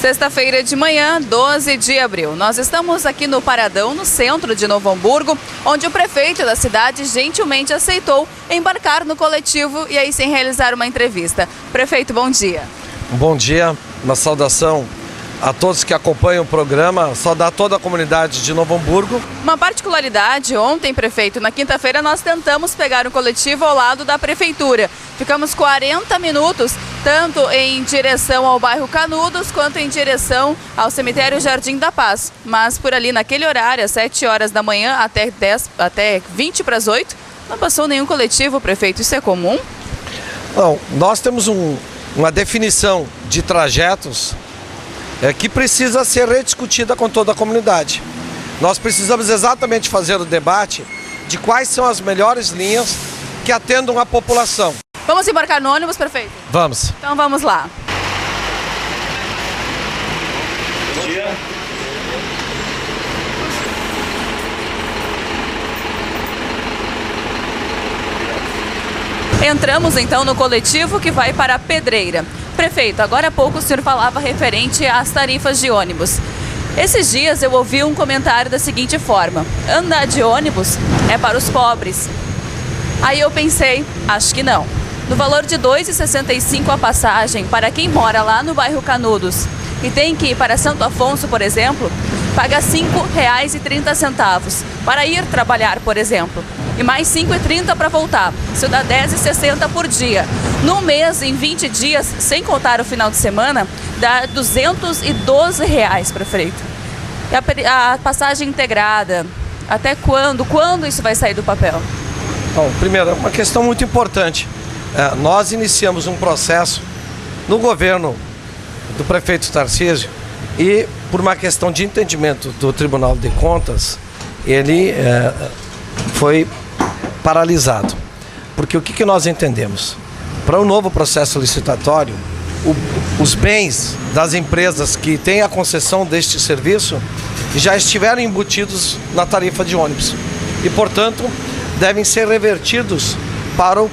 Sexta-feira de manhã, 12 de abril. Nós estamos aqui no Paradão, no centro de Novo Hamburgo, onde o prefeito da cidade gentilmente aceitou embarcar no coletivo e aí sem realizar uma entrevista. Prefeito, bom dia. Bom dia, uma saudação a todos que acompanham o programa, saudar toda a comunidade de Novo Hamburgo. Uma particularidade, ontem, prefeito, na quinta-feira nós tentamos pegar um coletivo ao lado da prefeitura. Ficamos 40 minutos, tanto em direção ao bairro Canudos, quanto em direção ao cemitério Jardim da Paz. Mas por ali, naquele horário, às 7 horas da manhã até 20 para as 8, não passou nenhum coletivo, prefeito. Isso é comum? Não, nós temos uma definição de trajetos que precisa ser rediscutida com toda a comunidade. Nós precisamos exatamente fazer o debate de quais são as melhores linhas que atendam a população. Vamos embarcar no ônibus, prefeito? Vamos. Então vamos lá. Bom dia. Entramos então no coletivo que vai para a Pedreira. Prefeito, agora há pouco o senhor falava referente às tarifas de ônibus. Esses dias eu ouvi um comentário da seguinte forma: andar de ônibus é para os pobres. Aí eu pensei, acho que não. No valor de R$ 2,65 a passagem para quem mora lá no bairro Canudos e tem que ir para Santo Afonso, por exemplo, paga R$ 5,30 para ir trabalhar, por exemplo. E mais R$ 5,30 para voltar. Isso dá R$ 10,60 por dia. No mês, em 20 dias, sem contar o final de semana, dá R$ 212, prefeito. E a passagem integrada, até quando? Quando isso vai sair do papel? Bom, primeiro, é uma questão muito importante. Nós iniciamos um processo no governo do prefeito Tarcísio e, por uma questão de entendimento do Tribunal de Contas, ele foi paralisado. Porque o que nós entendemos? Para o novo processo licitatório, os bens das empresas que têm a concessão deste serviço já estiveram embutidos na tarifa de ônibus e, portanto, devem ser revertidos para o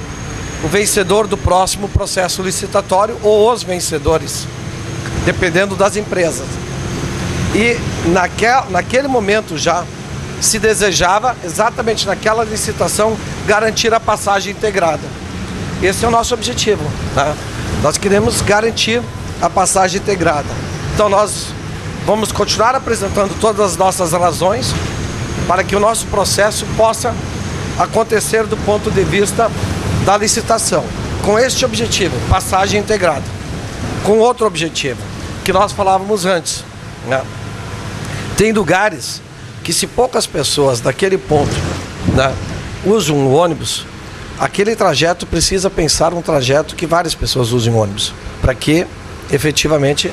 vencedor do próximo processo licitatório ou os vencedores, dependendo das empresas. E naquele momento já se desejava, exatamente naquela licitação, garantir a passagem integrada. Esse é o nosso objetivo, né? Nós queremos garantir a passagem integrada. Então nós vamos continuar apresentando todas as nossas razões para que o nosso processo possa acontecer do ponto de vista da licitação, com este objetivo, passagem integrada. Com outro objetivo, que nós falávamos antes, né? Tem lugares que, se poucas pessoas daquele ponto, né, usam o ônibus, aquele trajeto precisa pensar um trajeto que várias pessoas usem o ônibus, para que efetivamente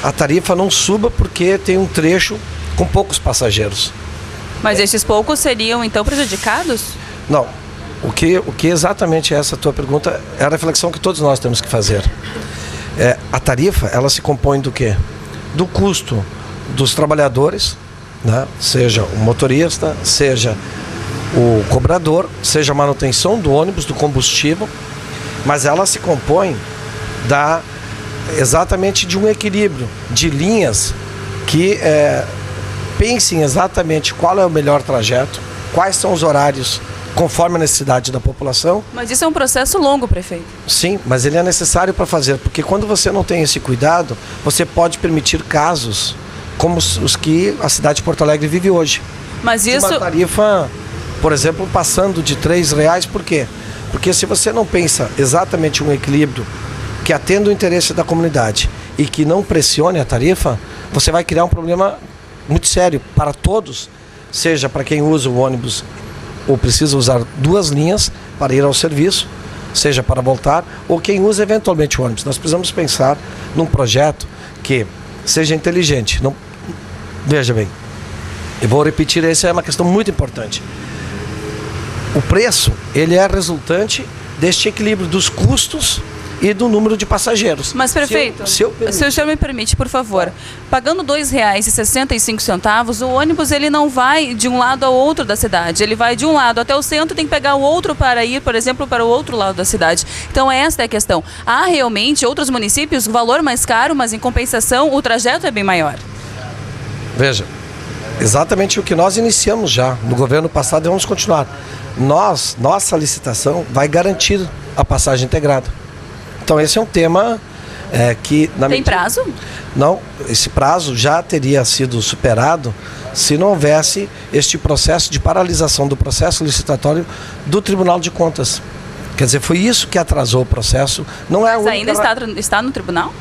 a tarifa não suba porque tem um trecho com poucos passageiros. Mas esses poucos seriam então prejudicados? Não. O que exatamente é essa tua pergunta é a reflexão que todos nós temos que fazer. A tarifa, ela se compõe do quê? Do custo dos trabalhadores, né? Seja o motorista, seja o cobrador, seja a manutenção do ônibus, do combustível, mas ela se compõe exatamente de um equilíbrio de linhas que pensem exatamente qual é o melhor trajeto, quais são os horários conforme a necessidade da população. Mas isso é um processo longo, prefeito. Sim, mas ele é necessário para fazer, porque quando você não tem esse cuidado, você pode permitir casos como os que a cidade de Porto Alegre vive hoje. Mas isso... Uma tarifa, por exemplo, passando de R$3, por quê? Porque se você não pensa exatamente um equilíbrio que atenda o interesse da comunidade e que não pressione a tarifa, você vai criar um problema muito sério para todos, seja para quem usa o ônibus ou precisa usar duas linhas para ir ao serviço, seja para voltar, ou quem usa eventualmente o ônibus. Nós precisamos pensar num projeto que seja inteligente. Não... Veja bem, eu vou repetir, essa é uma questão muito importante. O preço, ele é resultante deste equilíbrio dos custos e do número de passageiros. Mas, prefeito, se o senhor me permite, por favor, pagando R$ 2,65, o ônibus ele não vai de um lado ao outro da cidade. Ele vai de um lado até o centro e tem que pegar o outro para ir, por exemplo, para o outro lado da cidade. Então, esta é a questão. Há realmente outros municípios, valor mais caro, mas em compensação o trajeto é bem maior. Veja, exatamente o que nós iniciamos já no governo passado e vamos continuar. Nossa licitação vai garantir a passagem integrada. Então esse é um tema que... Tem prazo? Não, esse prazo já teria sido superado se não houvesse este processo de paralisação do processo licitatório do Tribunal de Contas. Quer dizer, foi isso que atrasou o processo. Não é. Mas ainda está no tribunal?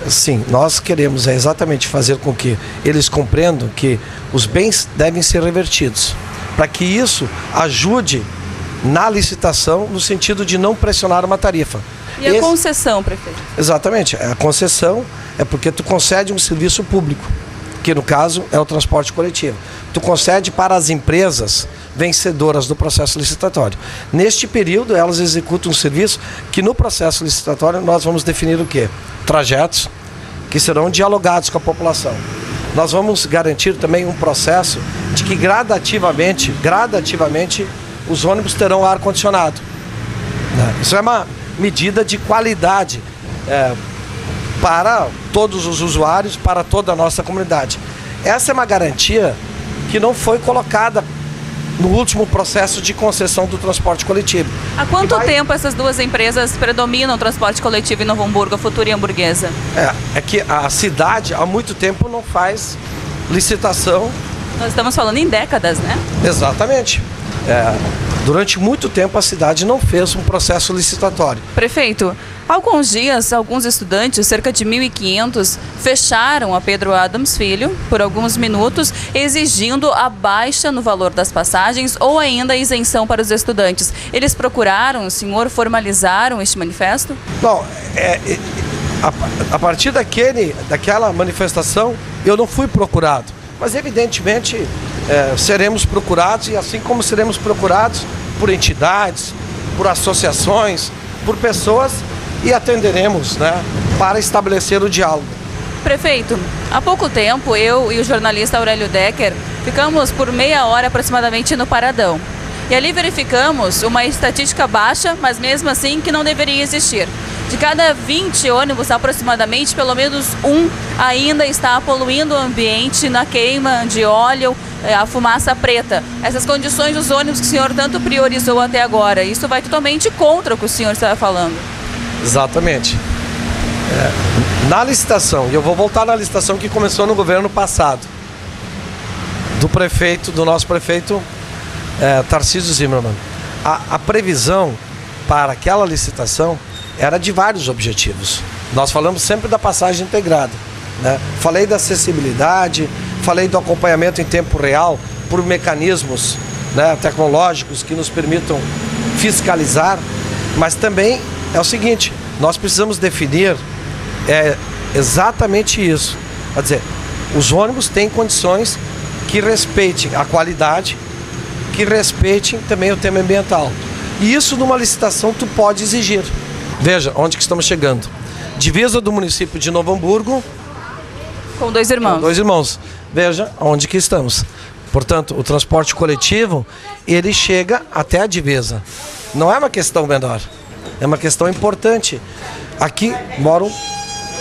Sim, nós queremos exatamente fazer com que eles compreendam que os bens devem ser revertidos, para que isso ajude na licitação no sentido de não pressionar uma tarifa. E a concessão, prefeito? Exatamente, a concessão é porque tu concede um serviço público, que no caso é o transporte coletivo. Tu concede para as empresas vencedoras do processo licitatório. Neste período, elas executam um serviço que no processo licitatório nós vamos definir o quê? Trajetos que serão dialogados com a população. Nós vamos garantir também um processo de que gradativamente, os ônibus terão ar-condicionado. Isso é uma medida de qualidade para todos os usuários, para toda a nossa comunidade. Essa é uma garantia que não foi colocada no último processo de concessão do transporte coletivo. Há quanto tempo essas duas empresas predominam o transporte coletivo em Novo Hamburgo, a Futura e a Hamburguesa? É que a cidade há muito tempo não faz licitação. Nós estamos falando em décadas, né? Exatamente. Durante muito tempo a cidade não fez um processo licitatório. Prefeito, há alguns dias, alguns estudantes, cerca de 1.500, fecharam a Pedro Adams Filho por alguns minutos, exigindo a baixa no valor das passagens ou ainda a isenção para os estudantes. Eles procuraram o senhor, formalizaram este manifesto? Não, a partir daquela manifestação, eu não fui procurado. Mas, evidentemente, seremos procurados, e assim como seremos procurados por entidades, por associações, por pessoas, e atenderemos, para estabelecer o diálogo. Prefeito, há pouco tempo, eu e o jornalista Aurélio Decker ficamos por meia hora aproximadamente no Paradão. E ali verificamos uma estatística baixa, mas mesmo assim que não deveria existir. De cada 20 ônibus, aproximadamente, pelo menos um ainda está poluindo o ambiente na queima de óleo, a fumaça preta. Essas condições dos ônibus que o senhor tanto priorizou até agora, isso vai totalmente contra o que o senhor estava falando. Exatamente. Na licitação, e eu vou voltar na licitação que começou no governo passado, do nosso prefeito Tarcísio Zimmermann. A previsão para aquela licitação era de vários objetivos. Nós falamos sempre da passagem integrada, Falei da acessibilidade, falei do acompanhamento em tempo real por mecanismos tecnológicos que nos permitam fiscalizar, mas também é o seguinte, nós precisamos definir exatamente isso. Quer dizer, os ônibus têm condições que respeitem a qualidade, que respeitem também o tema ambiental. E isso numa licitação tu pode exigir. Veja onde que estamos chegando. Divisa do município de Novo Hamburgo com Dois Irmãos. Com Dois Irmãos. Veja onde que estamos. Portanto, o transporte coletivo, ele chega até a divisa. Não é uma questão menor. É uma questão importante. Aqui moram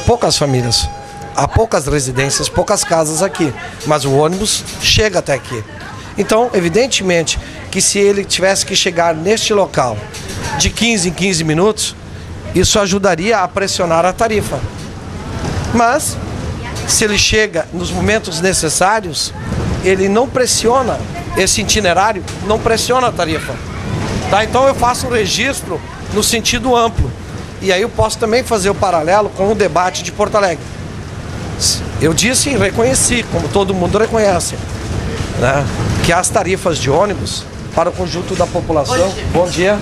poucas famílias. Há poucas residências, poucas casas aqui. Mas o ônibus chega até aqui. Então, evidentemente, que se ele tivesse que chegar neste local de 15 em 15 minutos, isso ajudaria a pressionar a tarifa. Mas, se ele chega nos momentos necessários, ele não pressiona esse itinerário, não pressiona a tarifa. Então eu faço um registro no sentido amplo. E aí eu posso também fazer o paralelo com o debate de Porto Alegre. Eu disse e reconheci, como todo mundo reconhece, que as tarifas de ônibus para o conjunto da população, bom dia,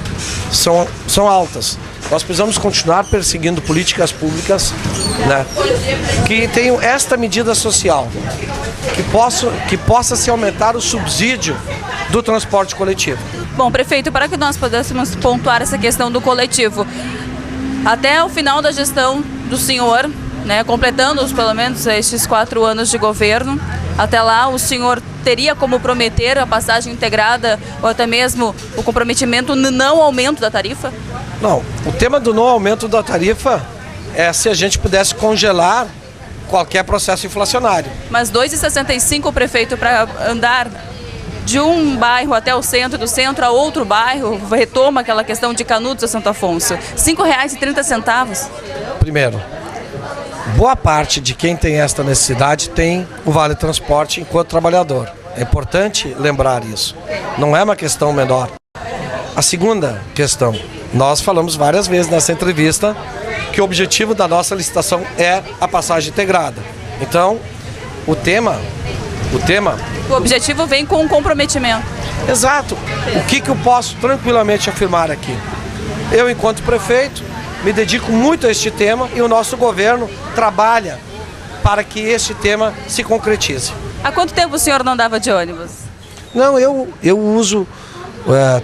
são altas. Nós precisamos continuar perseguindo políticas públicas que tenham esta medida social, que possa se aumentar o subsídio do transporte coletivo. Bom, prefeito, para que nós pudéssemos pontuar essa questão do coletivo, Até o final da gestão do senhor, né, completando pelo menos estes 4 anos de governo, até lá o senhor teria como prometer a passagem integrada ou até mesmo o comprometimento no não aumento da tarifa? Não, o tema do não aumento da tarifa é se a gente pudesse congelar qualquer processo inflacionário. Mas 2,65 o prefeito para andar de um bairro até o centro, do centro a outro bairro, retoma aquela questão de Canudos a Santo Afonso. R$ 5,30. Primeiro, boa parte de quem tem esta necessidade tem o Vale Transporte enquanto trabalhador. É importante lembrar isso. Não é uma questão menor. A segunda questão, nós falamos várias vezes nessa entrevista que o objetivo da nossa licitação é a passagem integrada. Então, o objetivo vem com um comprometimento. Exato. O que eu posso tranquilamente afirmar aqui? Eu, enquanto prefeito, me dedico muito a este tema e o nosso governo trabalha para que este tema se concretize. Há quanto tempo o senhor não andava de ônibus? Não, eu uso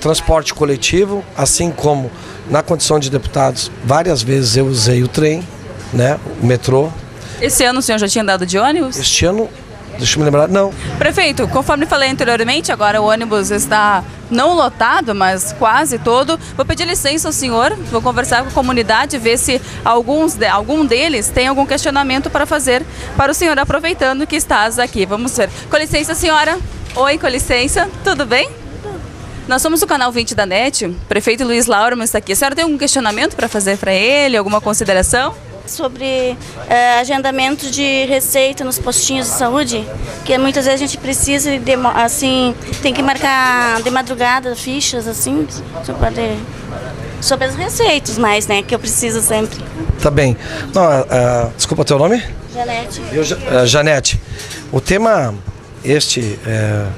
transporte coletivo, assim como na condição de deputados, várias vezes eu usei o trem, né, o metrô. Esse ano o senhor já tinha andado de ônibus? Este ano, deixa eu me lembrar, não. Prefeito, conforme falei anteriormente, agora o ônibus está não lotado, mas quase todo. Vou pedir licença ao senhor, vou conversar com a comunidade, ver se algum deles tem algum questionamento para fazer para o senhor, aproveitando que estás aqui. Vamos ver. Com licença, senhora. Oi, com licença. Tudo bem? Nós somos o canal 20 da NET, o prefeito Luiz Laurman está aqui. A senhora tem algum questionamento para fazer para ele, alguma consideração? Sobre agendamento de receita nos postinhos de saúde, que muitas vezes a gente precisa, assim, tem que marcar de madrugada fichas, assim, sobre as receitas mais, né, que eu preciso sempre. Tá bem. Não, desculpa, teu nome? Janete. Janete, o tema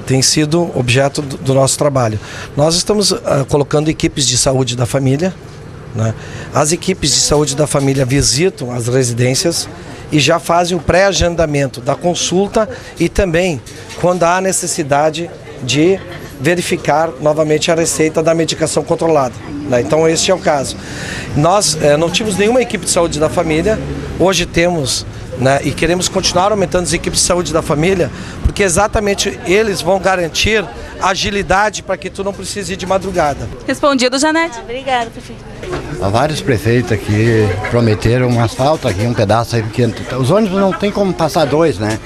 tem sido objeto do nosso trabalho. Nós estamos colocando equipes de saúde da família, né? As equipes de saúde da família visitam as residências e já fazem o pré-agendamento da consulta e também quando há necessidade de verificar novamente a receita da medicação controlada, né? Então este é o caso. Nós não tínhamos nenhuma equipe de saúde da família, hoje temos, né, e queremos continuar aumentando as equipes de saúde da família, porque exatamente eles vão garantir agilidade para que tu não precise ir de madrugada. Respondido, Janete. Obrigada, prefeito. Há vários prefeitos aqui prometeram um asfalto aqui, um pedaço aí, porque os ônibus não tem como passar dois, né?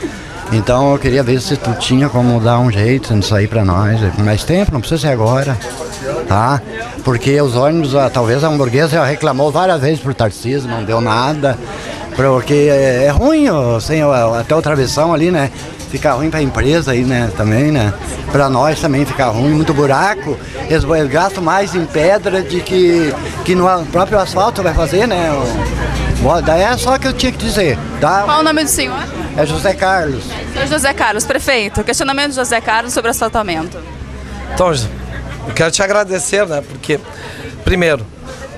Então eu queria ver se tu tinha como dar um jeito nisso aí pra nós, com mais tempo, não precisa ser agora, tá? Porque os ônibus, talvez a hamburguesa já reclamou várias vezes por Tarcísio, não deu nada, porque é ruim, sem até o travessão ali, né? Fica ruim para a empresa aí, né, também, né? Para nós também fica ruim, muito buraco. Eles gastam mais em pedra de que no próprio asfalto vai fazer, né? Daí é só que eu tinha que dizer. Tá? Qual o nome do senhor? É José Carlos. Senhor José Carlos, prefeito. Questionamento de José Carlos sobre asfaltamento. Então, eu quero te agradecer, né? Porque, primeiro,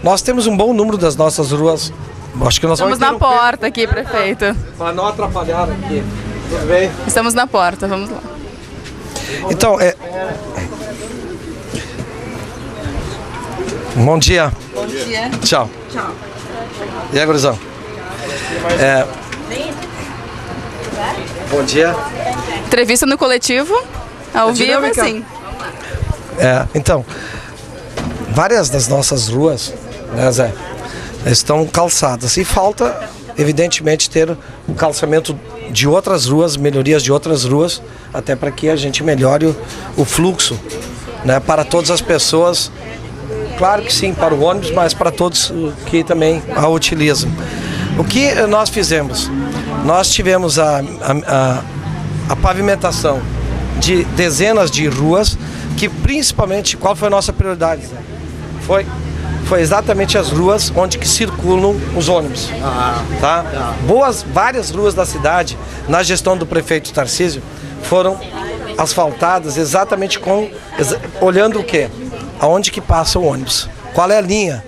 nós temos um bom número das nossas ruas. Acho que nós Estamos na porta aqui, prefeito. Para não atrapalhar aqui. Tudo bem? Estamos na porta, vamos lá. Então, bom dia. Bom dia. Tchau. Tchau. E aí, gurizão? Bom dia. Entrevista no coletivo, ao vivo, sim. Então, várias das nossas ruas, né, Zé, estão calçadas e falta, evidentemente, ter o calçamento de outras ruas, melhorias de outras ruas, até para que a gente melhore o fluxo, né, para todas as pessoas. Claro que sim, para o ônibus, mas para todos que também a utilizam. O que nós fizemos? Nós tivemos a pavimentação de dezenas de ruas, que principalmente, qual foi a nossa prioridade, Zé? Foi exatamente as ruas onde que circulam os ônibus. Tá? Várias ruas da cidade, na gestão do prefeito Tarcísio, foram asfaltadas exatamente olhando o quê? Aonde que passa o ônibus. Qual é a linha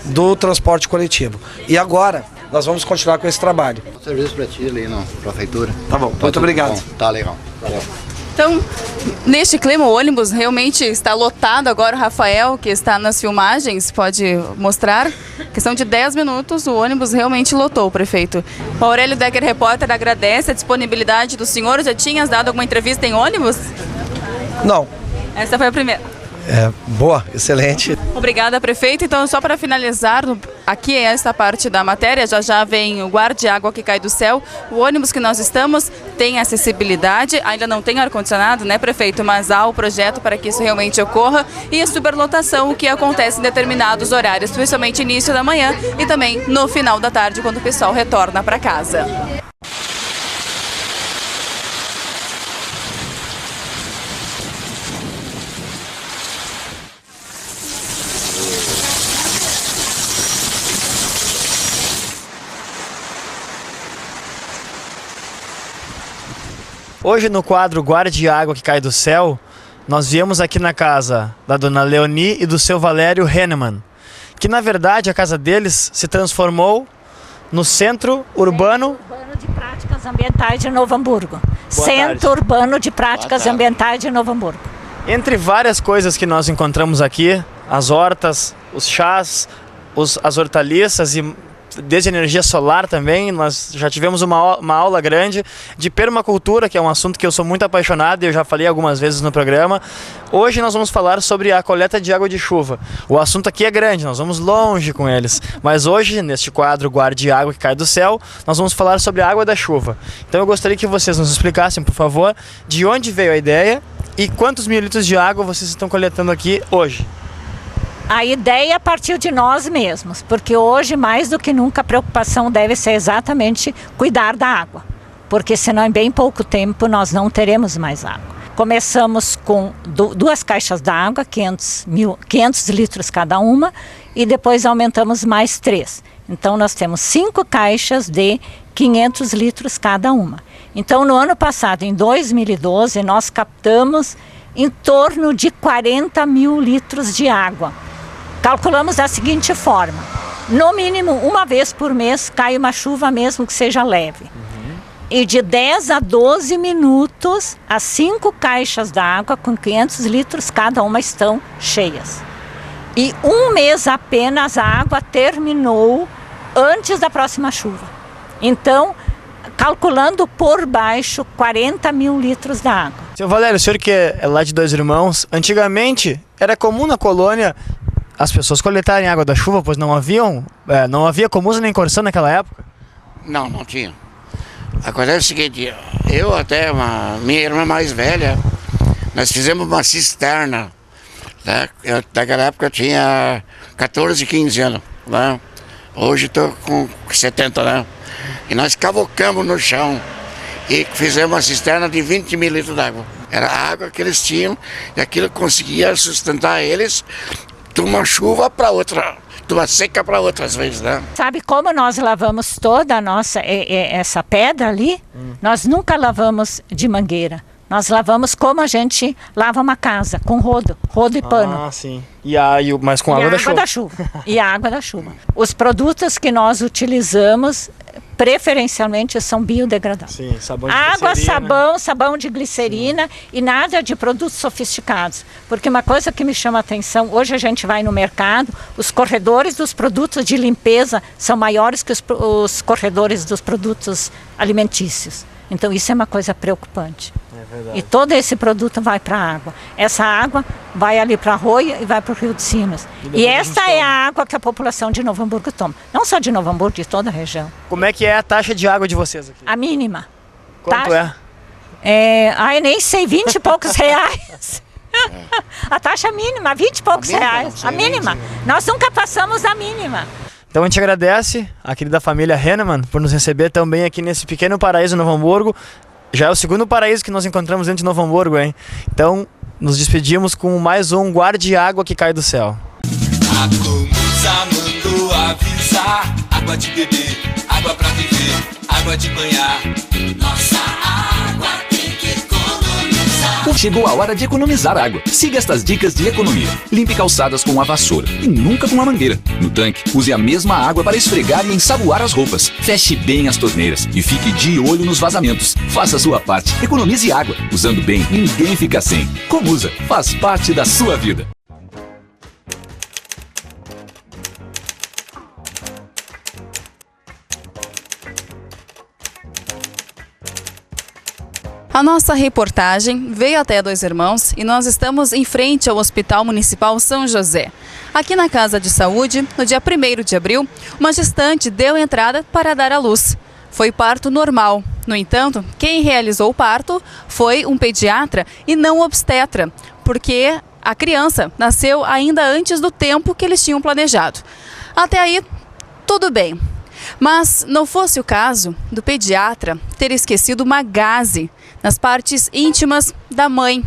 do transporte coletivo. E agora, nós vamos continuar com esse trabalho. Serviço para ti ali na prefeitura. Tá bom, muito obrigado. Bom. Tá legal. Valeu. Então, neste clima, o ônibus realmente está lotado agora. O Rafael, que está nas filmagens, pode mostrar. Questão de 10 minutos, o ônibus realmente lotou, prefeito. O Aurélio Decker, repórter, agradece a disponibilidade do senhor. Já tinhas dado alguma entrevista em ônibus? Não. Essa foi a primeira. Boa, excelente. Obrigada, prefeito. Então, só para finalizar, aqui é esta parte da matéria, já vem o guarda-água que cai do céu. O ônibus que nós estamos tem acessibilidade, ainda não tem ar-condicionado, né, prefeito? Mas há o projeto para que isso realmente ocorra. E a superlotação, o que acontece em determinados horários, principalmente início da manhã e também no final da tarde, quando o pessoal retorna para casa. Hoje no quadro Guarde Água que Cai do Céu, nós viemos aqui na casa da dona Leoni e do seu Valério Hennemann, que na verdade a casa deles se transformou no Centro Urbano de Práticas Ambientais de Novo Hamburgo. Centro Urbano de Práticas Ambientais de Novo Hamburgo. Entre várias coisas que nós encontramos aqui, as hortas, os chás, as hortaliças e desde energia solar também, nós já tivemos uma aula grande de permacultura, que é um assunto que eu sou muito apaixonado e eu já falei algumas vezes no programa. Hoje nós vamos falar sobre a coleta de água de chuva. O assunto aqui é grande, nós vamos longe com eles, mas hoje, neste quadro Guarde Água que Cai do Céu, nós vamos falar sobre a água da chuva. Então eu gostaria que vocês nos explicassem, por favor, de onde veio a ideia e quantos mililitros de água vocês estão coletando aqui hoje. A ideia partiu de nós mesmos, porque hoje, mais do que nunca, a preocupação deve ser exatamente cuidar da água, porque senão em bem pouco tempo nós não teremos mais água. Começamos com 2 caixas d'água, 500 litros cada uma, e depois aumentamos mais 3. Então nós temos 5 caixas de 500 litros cada uma. Então no ano passado, em 2012, nós captamos em torno de 40 mil litros de água. Calculamos da seguinte forma: no mínimo uma vez por mês cai uma chuva, mesmo que seja leve. E de 10 a 12 minutos, as 5 caixas d'água com 500 litros cada uma estão cheias. E um mês apenas a água terminou antes da próxima chuva. Então, calculando por baixo, 40 mil litros da água. Seu Valério, o senhor que é lá de Dois Irmãos, antigamente era comum na colônia as pessoas coletarem água da chuva, pois não havia Comusa nem Corsã naquela época? Não, não tinha. Acontece o seguinte, eu até, minha irmã mais velha, nós fizemos uma cisterna, né? Naquela época eu tinha 14, 15 anos, né? Hoje estou com 70, né? E nós cavocamos no chão e fizemos uma cisterna de 20 mil litros d'água. Era a água que eles tinham e aquilo conseguia sustentar eles de uma chuva para outra, de uma seca para outra às vezes, né? Sabe como nós lavamos toda a nossa, essa pedra ali? Nós nunca lavamos de mangueira. Nós lavamos como a gente lava uma casa, com rodo e pano. Ah, sim. Mas com água da chuva. E a água da chuva. Os produtos que nós utilizamos preferencialmente são biodegradáveis. Sim, sabão de água, glicerina. sabão de glicerina e nada de produtos sofisticados. Porque uma coisa que me chama a atenção, hoje a gente vai no mercado, os corredores dos produtos de limpeza são maiores que os corredores dos produtos alimentícios. Então isso é uma coisa preocupante. É verdade. E todo esse produto vai para a água. Essa água vai ali para a Arroio e vai para o Rio de Sinos. E esta é a água que a população de Novo Hamburgo toma. Não só de Novo Hamburgo, de toda a região. Como é que é a taxa de água de vocês aqui? A mínima. Quanto Ai, nem sei, 20 e poucos reais. A taxa mínima, 20 e poucos reais. A mínima. Nós nunca passamos a mínima. Então a gente agradece a querida família Hennemann por nos receber também aqui nesse pequeno paraíso Novo Hamburgo. Já é o segundo paraíso que nós encontramos dentro de Novo Hamburgo, hein? Então nos despedimos com mais um Guarde Água que Cai do Céu. A Comusa mandou avisar: água de beber, água pra viver, água de banhar. Nossa água tem que economizar. Chegou a hora de economizar água. Siga estas dicas de economia. Limpe calçadas com a vassoura e nunca com a mangueira. No tanque, use a mesma água para esfregar e ensaboar as roupas. Feche bem as torneiras e fique de olho nos vazamentos. Faça a sua parte. Economize água. Usando bem, ninguém fica sem. Comusa, faz parte da sua vida. A nossa reportagem veio até Dois Irmãos e nós estamos em frente ao Hospital Municipal São José. Aqui na Casa de Saúde, no dia 1º de abril, uma gestante deu entrada para dar à luz. Foi parto normal. No entanto, quem realizou o parto foi um pediatra e não obstetra, porque a criança nasceu ainda antes do tempo que eles tinham planejado. Até aí, tudo bem. Mas não fosse o caso do pediatra ter esquecido uma gaze nas partes íntimas da mãe.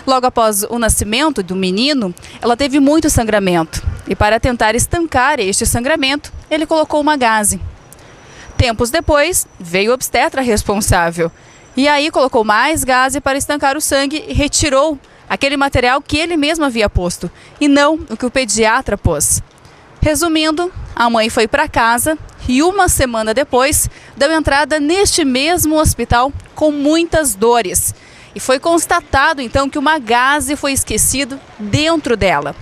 Logo após o nascimento do menino, ela teve muito sangramento. E para tentar estancar este sangramento, ele colocou uma gaze. Tempos depois, veio o obstetra responsável. E aí colocou mais gaze para estancar o sangue e retirou aquele material que ele mesmo havia posto, e não o que o pediatra pôs. Resumindo, a mãe foi para casa e uma semana depois deu entrada neste mesmo hospital com muitas dores. E foi constatado então que uma gaze foi esquecido dentro dela.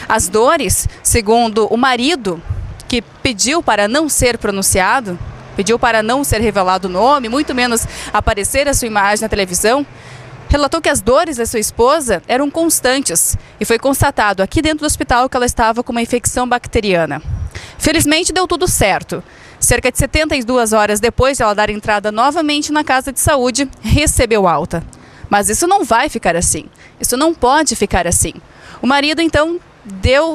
As dores, segundo o marido, que pediu para não ser pronunciado, pediu para não ser revelado o nome, muito menos aparecer a sua imagem na televisão, relatou que as dores da sua esposa eram constantes e foi constatado aqui dentro do hospital que ela estava com uma infecção bacteriana. Felizmente deu tudo certo. Cerca de 72 horas depois de ela dar entrada novamente na casa de saúde, recebeu alta. Mas isso não vai ficar assim. Isso não pode ficar assim. O marido então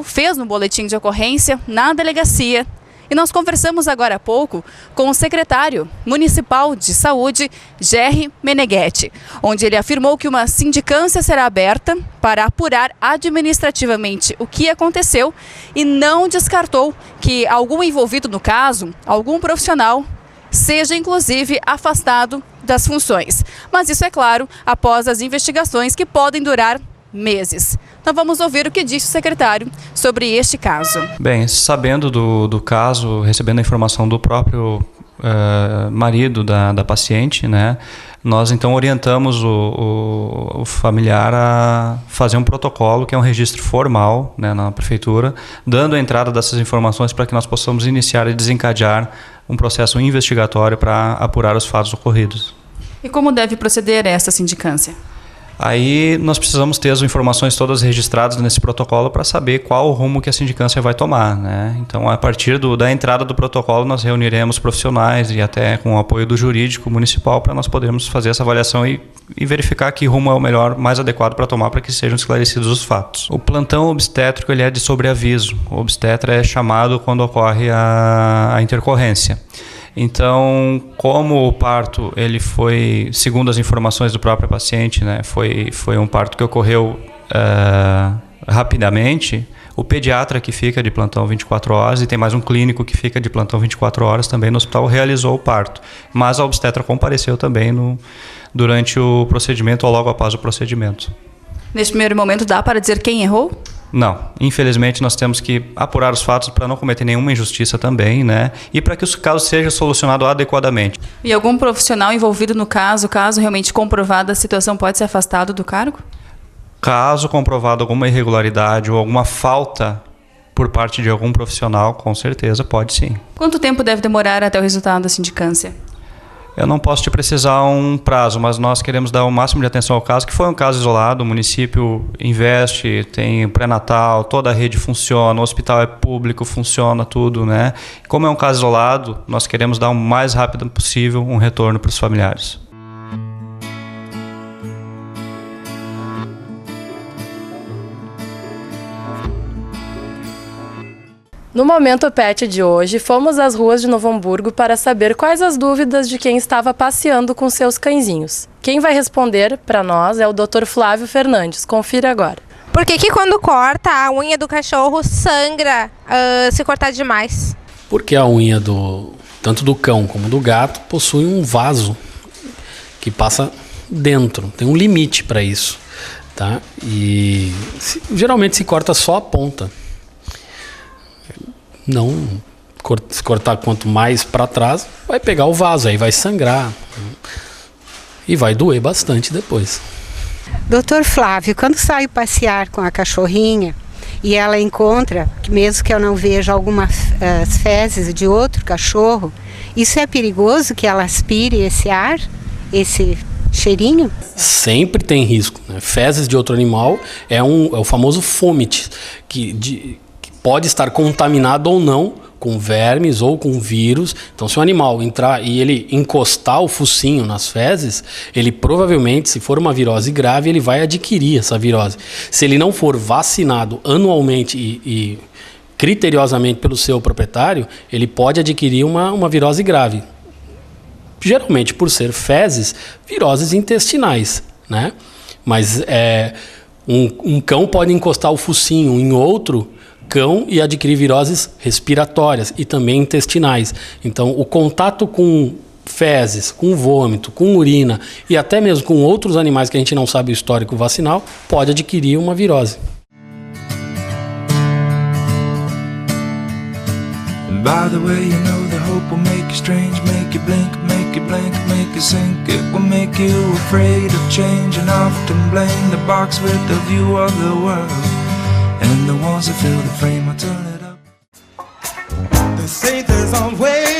fez um boletim de ocorrência na delegacia. E nós conversamos agora há pouco com o secretário municipal de saúde, Gerry Meneghetti, onde ele afirmou que uma sindicância será aberta para apurar administrativamente o que aconteceu e não descartou que algum envolvido no caso, algum profissional, seja inclusive afastado das funções. Mas isso é claro, após as investigações que podem durar meses. Então vamos ouvir o que disse o secretário sobre este caso. Bem, sabendo do caso, recebendo a informação do próprio marido da paciente, né, nós então orientamos o familiar a fazer um protocolo, que é um registro formal, né, na prefeitura, dando a entrada dessas informações para que nós possamos iniciar e desencadear um processo investigatório para apurar os fatos ocorridos. E como deve proceder essa sindicância? Aí nós precisamos ter as informações todas registradas nesse protocolo para saber qual o rumo que a sindicância vai tomar, né? Então, a partir da entrada do protocolo, nós reuniremos profissionais e até com o apoio do jurídico municipal para nós podermos fazer essa avaliação e verificar que rumo é o melhor, mais adequado para tomar para que sejam esclarecidos os fatos. O plantão obstétrico ele é de sobreaviso. O obstetra é chamado quando ocorre a intercorrência. Então, como o parto ele foi, segundo as informações do próprio paciente, né, foi um parto que ocorreu rapidamente, o pediatra que fica de plantão 24 horas e tem mais um clínico que fica de plantão 24 horas também no hospital realizou o parto. Mas a obstetra compareceu também durante o procedimento ou logo após o procedimento. Neste primeiro momento, dá para dizer quem errou? Não, infelizmente nós temos que apurar os fatos para não cometer nenhuma injustiça também, né? E para que o caso seja solucionado adequadamente. E algum profissional envolvido no caso realmente comprovada a situação, pode ser afastado do cargo? Caso comprovado alguma irregularidade ou alguma falta por parte de algum profissional, com certeza pode sim. Quanto tempo deve demorar até o resultado da sindicância? Eu não posso te precisar um prazo, mas nós queremos dar o máximo de atenção ao caso, que foi um caso isolado, o município investe, tem pré-natal, toda a rede funciona, o hospital é público, funciona tudo, né? Como é um caso isolado, nós queremos dar o mais rápido possível um retorno para os familiares. No Momento Pet de hoje, fomos às ruas de Novo Hamburgo para saber quais as dúvidas de quem estava passeando com seus cãezinhos. Quem vai responder para nós é o Dr. Flávio Fernandes. Confira agora. Por que quando corta a unha do cachorro sangra se cortar demais? Porque a unha tanto do cão como do gato possui um vaso que passa dentro, tem um limite para isso. tá? E geralmente se corta só a ponta. Não se cortar quanto mais para trás, vai pegar o vaso, aí vai sangrar e vai doer bastante depois. Doutor Flávio, quando saio passear com a cachorrinha e ela encontra, mesmo que eu não veja algumas fezes de outro cachorro, isso é perigoso que ela aspire esse ar, esse cheirinho? Sempre tem risco, né? Fezes de outro animal é o famoso fômite, que pode estar contaminado ou não com vermes ou com vírus. Então, se o animal entrar e ele encostar o focinho nas fezes, ele provavelmente, se for uma virose grave, ele vai adquirir essa virose. Se ele não for vacinado anualmente e criteriosamente pelo seu proprietário, ele pode adquirir uma virose grave. Geralmente, por ser fezes, viroses intestinais, né? Mas um cão pode encostar o focinho em outro cão e adquirir viroses respiratórias e também intestinais. Então, o contato com fezes, com vômito, com urina e até mesmo com outros animais que a gente não sabe o histórico vacinal, pode adquirir uma virose. And by the way, you know the hope will make you strange, make you blink, make you blank, make you sink. It will make you afraid of change and often blame the box with the view of the world. And the walls that fill the frame, I turn it up. They say there's always